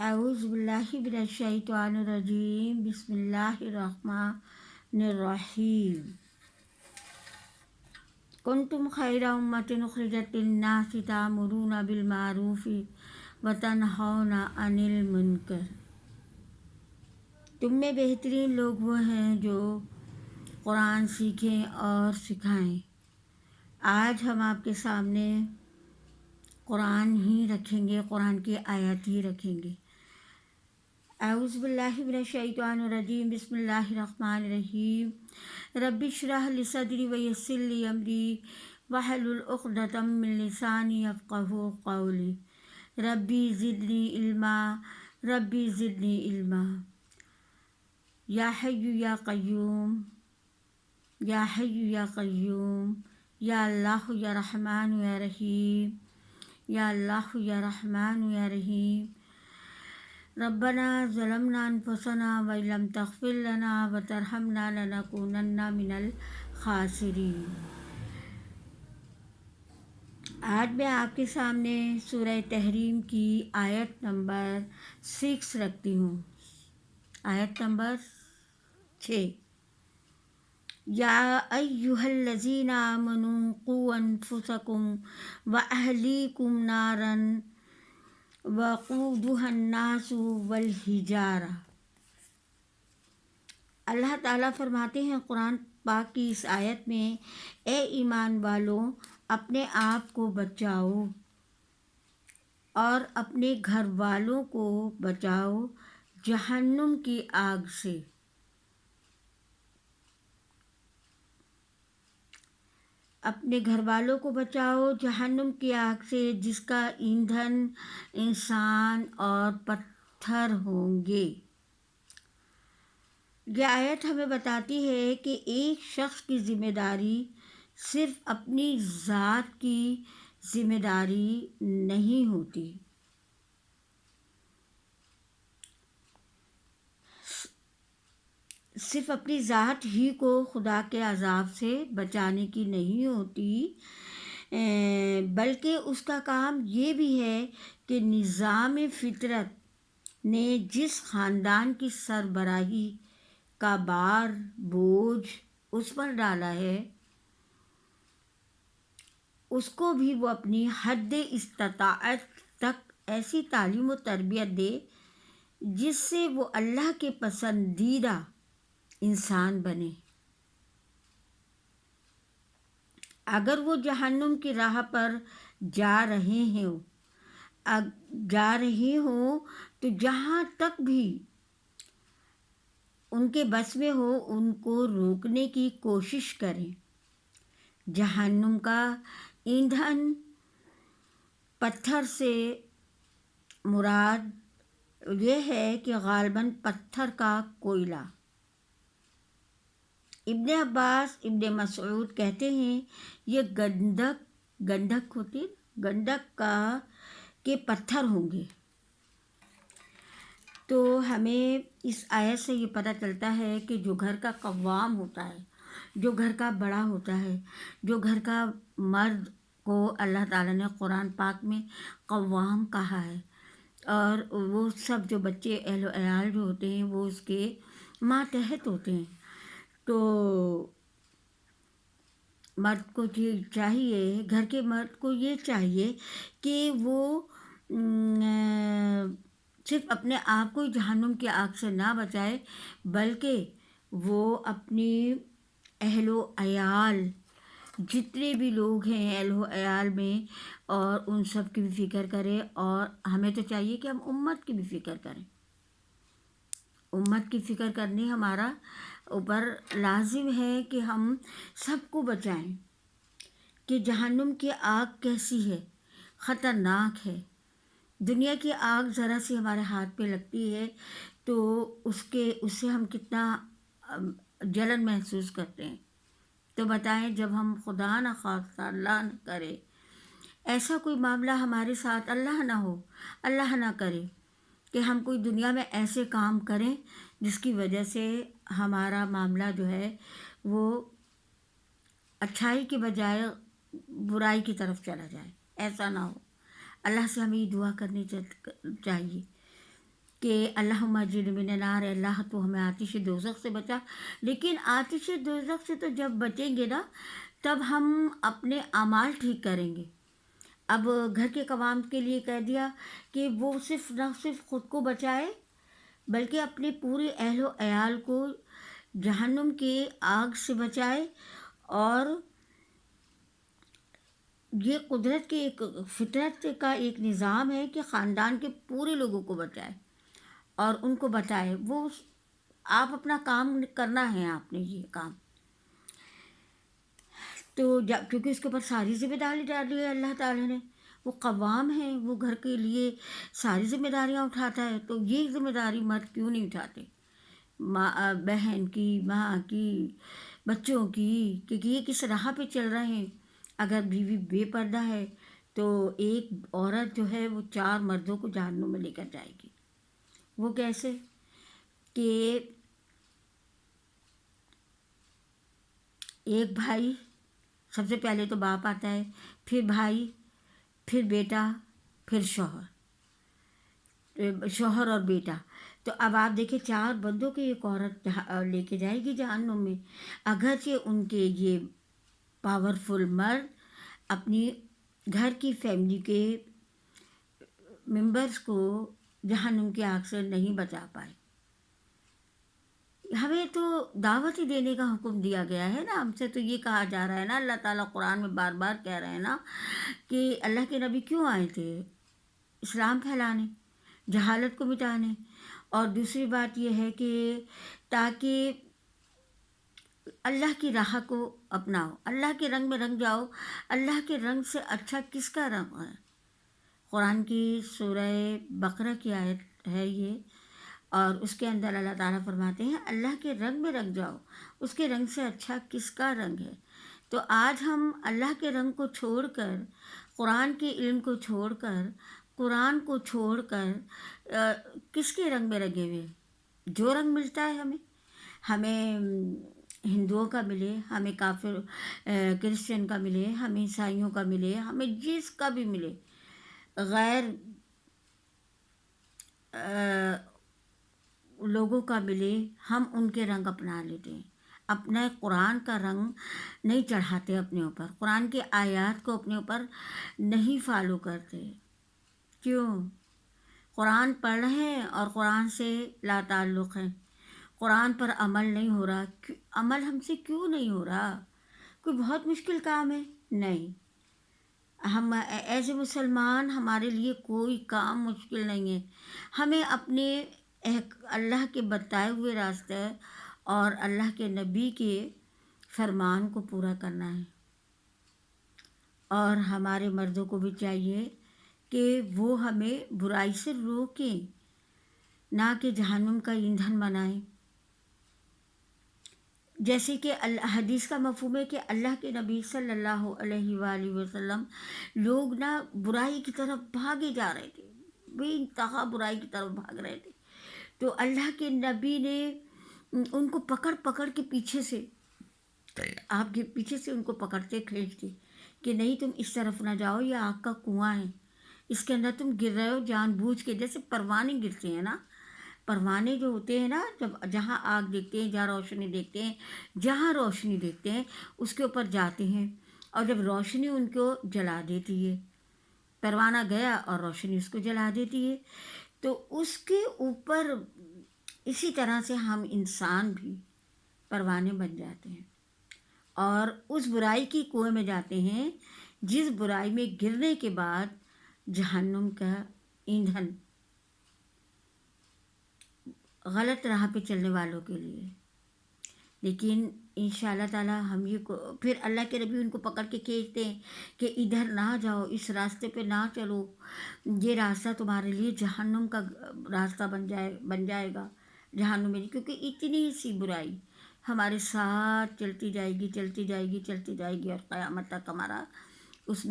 اعوذ باللہ من الشیطان الرجیم، بسم اللہ الرحمن الرحیم۔ کنتم خیر امۃ اخرجت للناس تأمرون بالمعروف وتنہون عن المنکر۔ تم میں بہترین لوگ وہ ہیں جو قرآن سیکھیں اور سکھائیں۔ آج ہم آپ کے سامنے قرآن ہی رکھیں گے، قرآن کی آیت ہی رکھیں گے۔ اعوذ باللہ من الشیطان الرجیم، بسم اللہ الرحمن الرحیم۔ رب اشرح لی صدری ویسر لی امری واحلل عقدۃ من لسانی یفقہوا قولی۔ ربی زدنی علما، ربی زدنی علما۔ یا حی یا قیوم، یا حی یا قیوم، یا اللہ یا رحمان یا رحیم، یا اللہ یا رحمان یا رحیم۔ ربنا ظلمنا انفسنا وان لم تغفر لنا وترحمنا لنکونن من الخاسرین۔ آج میں آپ کے سامنے سورہ تحریم کی آیت نمبر 6 رکھتی ہوں، آیت نمبر 6۔ یا ایھا الذین آمنوا قوا انفسکم واہلیکم نارا وقودها الناس والحجارہ۔ اللہ تعالیٰ فرماتے ہیں قرآن پاک کی اس آیت میں، اے ایمان والوں، اپنے آپ کو بچاؤ اور اپنے گھر والوں کو بچاؤ جہنم کی آگ سے۔ اپنے گھر والوں کو بچاؤ جہنم کی آگ سے، جس کا ایندھن انسان اور پتھر ہوں گے۔ یہ آیت ہمیں بتاتی ہے کہ ایک شخص کی ذمہ داری صرف اپنی ذات کی ذمہ داری نہیں ہوتی، صرف اپنی ذات ہی کو خدا کے عذاب سے بچانے کی نہیں ہوتی، بلکہ اس کا کام یہ بھی ہے کہ نظام فطرت نے جس خاندان کی سربراہی کا بار بوجھ اس پر ڈالا ہے، اس کو بھی وہ اپنی حد استطاعت تک ایسی تعلیم و تربیت دے جس سے وہ اللہ کے پسندیدہ انسان بنے۔ اگر وہ جہنم کی راہ پر جا رہی ہوں تو جہاں تک بھی ان کے بس میں ہو ان کو روکنے کی کوشش کریں۔ جہنم کا ایندھن پتھر سے مراد یہ ہے کہ غالباً پتھر کا کوئلہ۔ ابن عباس، ابن مسعود کہتے ہیں یہ گندھک ہوتی، گندھک کے پتھر ہوں گے۔ تو ہمیں اس آیت سے یہ پتہ چلتا ہے کہ جو گھر کا قوام ہوتا ہے، جو گھر کا بڑا ہوتا ہے، جو گھر کا مرد کو اللہ تعالیٰ نے قرآن پاک میں قوام کہا ہے، اور وہ سب جو بچے اہل و عیال جو ہوتے ہیں وہ اس کے ماتحت ہوتے ہیں۔ تو مرد کو یہ چاہیے، گھر کے مرد کو یہ چاہیے کہ وہ صرف اپنے آپ کو جہنم کی آگ سے نہ بچائے، بلکہ وہ اپنی اہل و عیال جتنے بھی لوگ ہیں اہل و عیال میں، اور ان سب کی بھی فکر کرے، اور ہمیں تو چاہیے کہ ہم امت کی بھی فکر کریں۔ امت کی فکر کرنی ہمارا اوپر لازم ہے کہ ہم سب کو بچائیں، کہ جہنم کی آگ کیسی ہے، خطرناک ہے۔ دنیا کی آگ ذرا سی ہمارے ہاتھ پہ لگتی ہے تو اس سے ہم کتنا جلن محسوس کرتے ہیں۔ تو بتائیں، جب ہم خدا نہ خواستہ اللہ نہ کرے ایسا کوئی معاملہ ہمارے ساتھ، اللہ نہ کرے کہ ہم کوئی دنیا میں ایسے کام کریں جس کی وجہ سے ہمارا معاملہ جو ہے وہ اچھائی کے بجائے برائی کی طرف چلا جائے، ایسا نہ ہو۔ اللہ سے ہمیں یہ دعا کرنی چاہیے۔ کہ اللہم اجرنی من النار، اللہ تو ہمیں آتش دوزخ سے بچا. لیکن آتش دوزخ سے تو جب بچیں گے نا تب ہم اپنے اعمال ٹھیک کریں گے. اب گھر کے قوام کے لیے کہہ دیا کہ وہ نہ صرف خود کو بچائے بلکہ اپنے پورے اہل و عیال کو جہنم کی آگ سے بچائے. اور یہ قدرت کے ایک فطرت کا ایک نظام ہے کہ خاندان کے پورے لوگوں کو بچائے اور ان کو بتائے. وہ آپ اپنا کام کرنا ہے، آپ نے یہ کام تو کیونکہ اس کے اوپر ساری ذمہ داری ڈالی ہے اللہ تعالیٰ نے. وہ قوام ہے، وہ گھر کے لیے ساری ذمہ داریاں اٹھاتا ہے. تو یہ ذمہ داری مرد کیوں نہیں اٹھاتے؟ ماں، بہن کی، ماں کی، بچوں کی، کیونکہ یہ کس راہ پہ چل رہے ہیں. اگر بیوی بے پردہ ہے تو ایک عورت جو ہے وہ 4 مردوں کو جہنم میں لے کر جائے گی. وہ کیسے؟ کہ ایک بھائی، سب سے پہلے تو باپ آتا ہے، پھر بھائی، پھر بیٹا، پھر شوہر اور بیٹا. تو اب آپ دیکھیں 4 بندوں کی ایک عورت لے کے جائے گی جہنم میں. اگرچہ ان کے یہ پاورفل مرد اپنی گھر کی فیملی کے ممبرس کو جہنم کی آگ سے نہیں بچا پائے. ہمیں تو دعوت ہی دینے کا حکم دیا گیا ہے نا. ہم سے تو یہ کہا جا رہا ہے نا، اللہ تعالیٰ قرآن میں بار بار کہہ رہے ہیں نا کہ اللہ کے نبی کیوں آئے تھے؟ اسلام پھیلانے، جہالت کو مٹانے. اور دوسری بات یہ ہے کہ تاکہ اللہ کی راہ کو اپناؤ، اللہ کے رنگ میں رنگ جاؤ. اللہ کے رنگ سے اچھا کس کا رنگ ہے؟ قرآن کی سورہ بقرہ کی آیت ہے یہ، اور اس کے اندر اللہ تعالیٰ فرماتے ہیں اللہ کے رنگ میں رنگ جاؤ، اس کے رنگ سے اچھا کس کا رنگ ہے؟ تو آج ہم اللہ کے رنگ کو چھوڑ کر، قرآن کے علم کو چھوڑ کر، قرآن کو چھوڑ کر کس کے رنگ میں رنگے ہوئے؟ جو رنگ ملتا ہے ہمیں ہندوؤں کا ملے، ہمیں کافر کرسچن کا ملے، ہمیں عیسائیوں کا ملے، ہمیں جس کا بھی ملے، غیر لوگوں کا ملے، ہم ان کے رنگ اپنا لیتے ہیں. اپنا قرآن کا رنگ نہیں چڑھاتے اپنے اوپر، قرآن کی آیات کو اپنے اوپر نہیں فالو کرتے. کیوں؟ قرآن پڑھ رہے ہیں اور قرآن سے لا تعلق ہیں، قرآن پر عمل نہیں ہو رہا. عمل ہم سے کیوں نہیں ہو رہا؟ کوئی بہت مشکل کام ہے؟ نہیں. ہم ایز اے مسلمان ہمارے لیے کوئی کام مشکل نہیں ہے. ہمیں اپنے اللہ کے بتائے ہوئے راستے اور اللہ کے نبی کے فرمان کو پورا کرنا ہے. اور ہمارے مردوں کو بھی چاہیے کہ وہ ہمیں برائی سے روکیں، نہ کہ جہنم کا ایندھن بنائیں. جیسے کہ حدیث کا مفہوم ہے کہ اللہ کے نبی صلی اللہ علیہ وآلہ وسلم لوگ نا برائی کی طرف بھاگے جا رہے تھے، بے انتہا برائی کی طرف بھاگ رہے تھے. تو اللہ کے نبی نے ان کو پکڑ پکڑ کے پیچھے سے، آپ کے پیچھے سے ان کو پکڑتے کھینچتے کہ نہیں تم اس طرف نہ جاؤ، یہ آگ کا کنواں ہے، اس کے اندر تم گر رہے ہو جان بوجھ کے. جیسے پروانے گرتے ہیں نا، پروانے جو ہوتے ہیں نا، جب جہاں آگ دیکھتے ہیں، جہاں روشنی دیکھتے ہیں، جہاں روشنی دیکھتے ہیں اس کے اوپر جاتے ہیں، اور جب روشنی ان کو جلا دیتی ہے، پروانہ گیا اور روشنی اس کو جلا دیتی ہے، تو اس کے اوپر اسی طرح سے ہم انسان بھی پروانے بن جاتے ہیں اور اس برائی کی کنویں میں جاتے ہیں جس برائی میں گرنے کے بعد جہنم کا ایندھن غلط راہ پہ چلنے والوں کے لیے. لیکن انشاء اللہ تعالیٰ ہم پھر اللہ کے نبی ان کو پکڑ کے کھینچتے ہیں کہ ادھر نہ جاؤ، اس راستے پہ نہ چلو، یہ راستہ تمہارے لیے جہنم کا راستہ بن جائے گا، جہنم میں. کیونکہ اتنی سی برائی ہمارے ساتھ چلتی جائے گی، چلتی جائے گی، چلتی جائے گی، اور قیامت تک ہمارا اس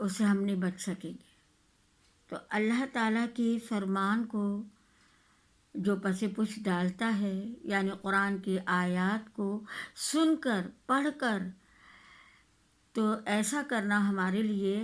سے ہم نہیں بچ سکیں گے. تو اللہ تعالیٰ کے فرمان کو جو پس پش ڈالتا ہے، یعنی قرآن کی آیات کو سن کر، پڑھ کر، تو ایسا کرنا ہمارے لیے